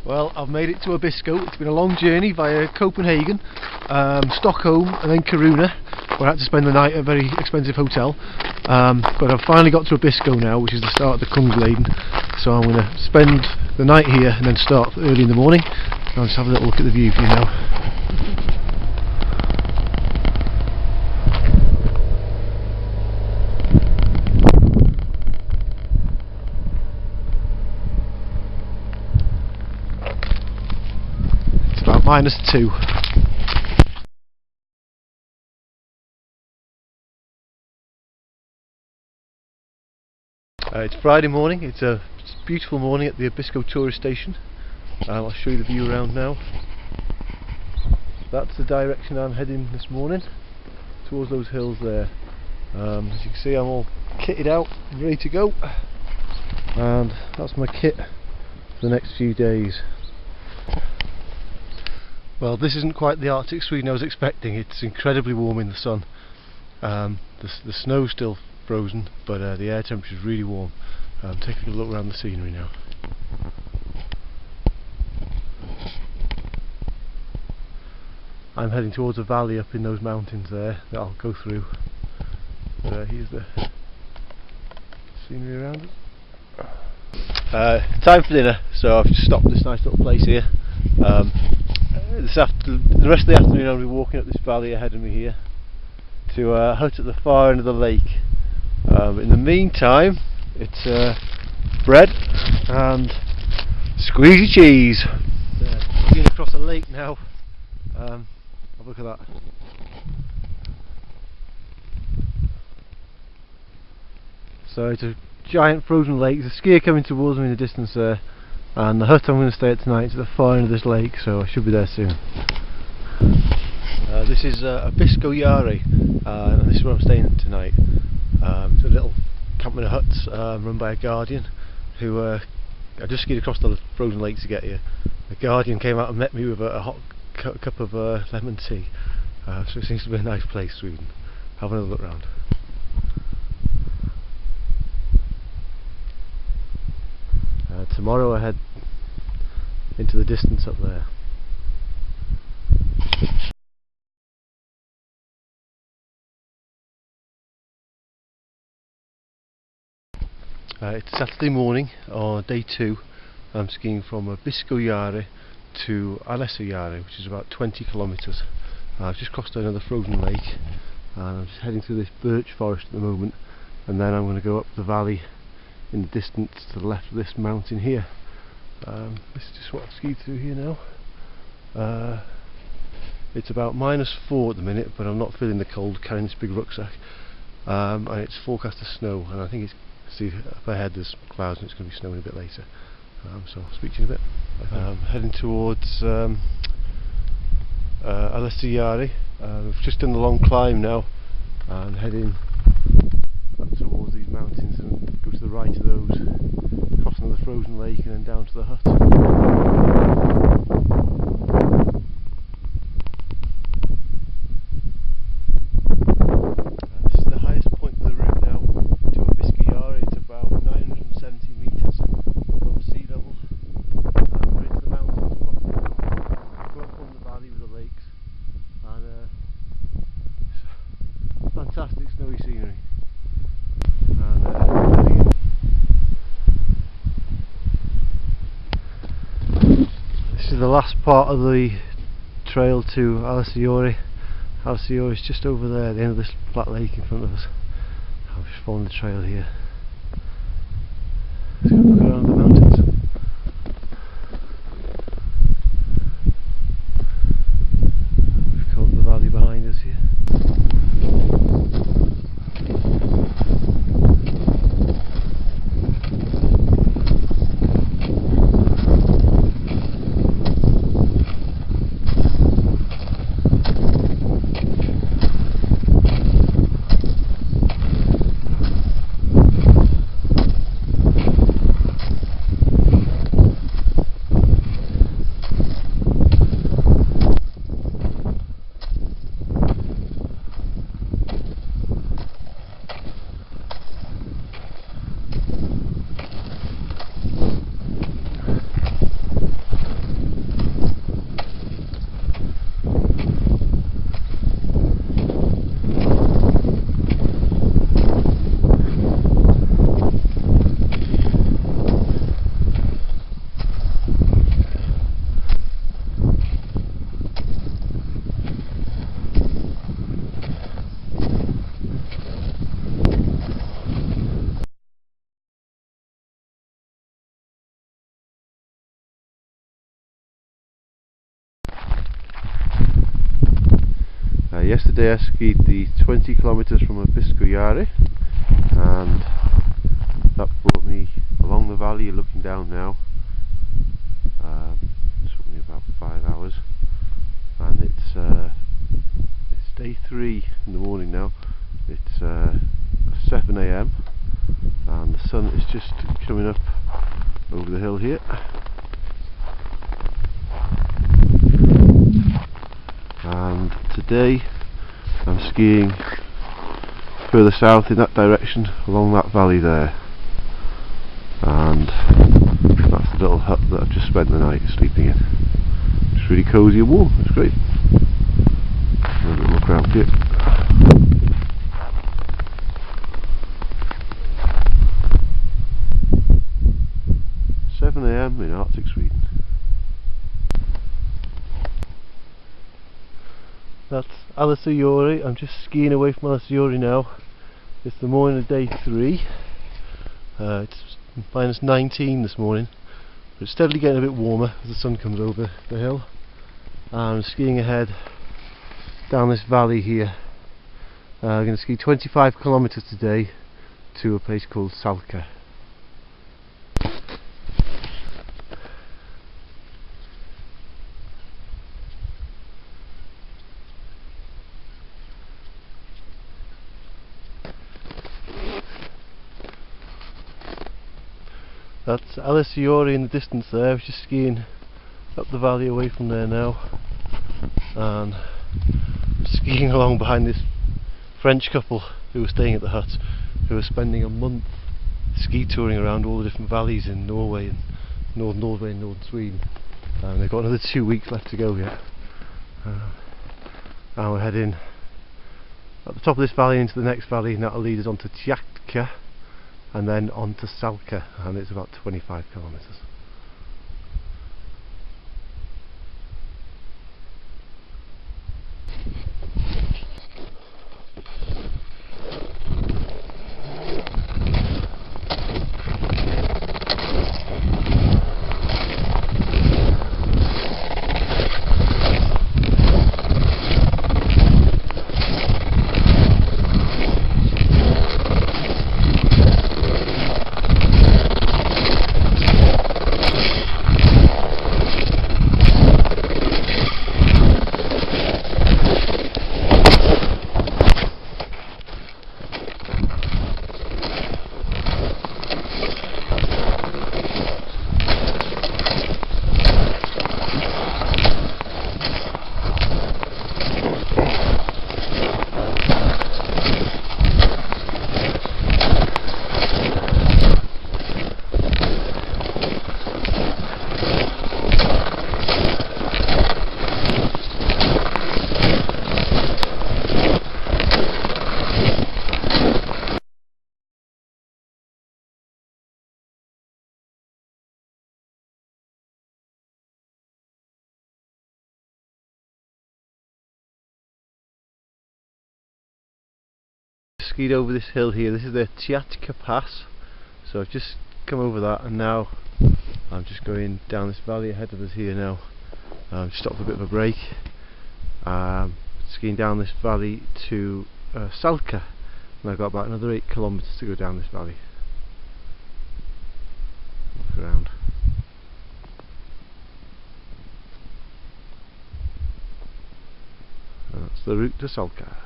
Well, I've made it to Abisko. It's been a long journey via Copenhagen, Stockholm and then Kiruna, where I had to spend the night at a very expensive hotel. But I've finally got to Abisko now, which is the start of the Kungsleden. So I'm going to spend the night here and then start early in the morning. I'll just have a little look at the view for you now. -2. It's Friday morning. It's a beautiful morning at the Abisko tourist station. I'll show you the view around now. That's the direction I'm heading this morning, towards those hills there. As you can see, I'm all kitted out, ready to go, and that's my kit for the next few days. Well, this isn't quite the Arctic Sweden I was expecting. It's incredibly warm in the sun. The snow's still frozen, but the air temperature is really warm. Taking a look around the scenery now. I'm heading towards a valley up in those mountains there that I'll go through. But here's the scenery around us. Time for dinner, so I've just stopped at this nice little place here. The rest of the afternoon I'll be walking up this valley ahead of me here to a hut at the far end of the lake. In the meantime, it's bread and squeezy cheese. Looking across a lake now. Have a look at that. So it's a giant frozen lake. There's a skier coming towards me in the distance there. And the hut I'm going to stay at tonight is at the far end of this lake, so I should be there soon. This is Abisko Jari, and this is where I'm staying tonight. It's a little camping hut run by a guardian who I just skied across the frozen lake to get here. The guardian came out and met me with a hot cup of lemon tea, so it seems to be a nice place, Sweden. Have another look round. Tomorrow I head into the distance up there. It's Saturday morning on day 2. I'm skiing from Abisko Jari to Alessa Jari, which is about 20 kilometres. I've just crossed another frozen lake and I'm just heading through this birch forest at the moment, and then I'm going to go up the valley in the distance to the left of this mountain here. This is just what I've skied through here now. It's about -4 at the minute, but I'm not feeling the cold carrying this big rucksack, and it's forecast to snow, and I think it's, see up ahead there's clouds and it's going to be snowing a bit later, so I'll speak to you in a bit. Heading towards Alessa Jari. We've just done the long climb now and heading up towards these mountains and go to the right of those, crossing the frozen lake and then down to the hut. This is the highest point of the route now to Abisko Jari. It's about 970 metres above sea level. We're into the mountains properly now. Go up from the valley with the lakes, and fantastic snowy scenery. This is the last part of the trail to Alessa Jari. Alessa Jari is just over there at the end of this flat lake in front of us. I'm just following the trail here. Let's go look around the mountains. We've come up the valley behind us here. Yesterday I skied the 20 kilometers from Gobaith, and that brought me along the valley. You're looking down now. It took me about 5 hours, and it's day 3 in the morning now. It's 7 AM and the sun is just coming up over the hill here. And today I'm skiing further south in that direction along that valley there, and that's the little hut that I've just spent the night sleeping in. It's really cosy and warm, it's great. A little look around here. AM in Arctic Sweden. That's Alasajori. I'm just skiing away from Alasajori now. It's the morning of day 3. It's minus 19 this morning, but it's steadily getting a bit warmer as the sun comes over the hill. I'm skiing ahead down this valley here. I'm going to ski 25 kilometers today to a place called Salka. That's Alasajori in the distance there. I was just skiing up the valley away from there now, and skiing along behind this French couple who were staying at the hut, who were spending a month ski touring around all the different valleys in Norway and northern Norway and northern Sweden. And they've got another 2 weeks left to go yet. And we're heading at the top of this valley into the next valley, and that'll lead us on to Tjatka and then on to Salka, and it's about 25 kilometers. Skied over this hill here. This is the Tjatka Pass, so I've just come over that, and now I'm just going down this valley ahead of us here now. Just stopped for a bit of a break. Skiing down this valley to Salka, and I've got about another 8 kilometers to go down this valley. Look around. And that's the route to Salka.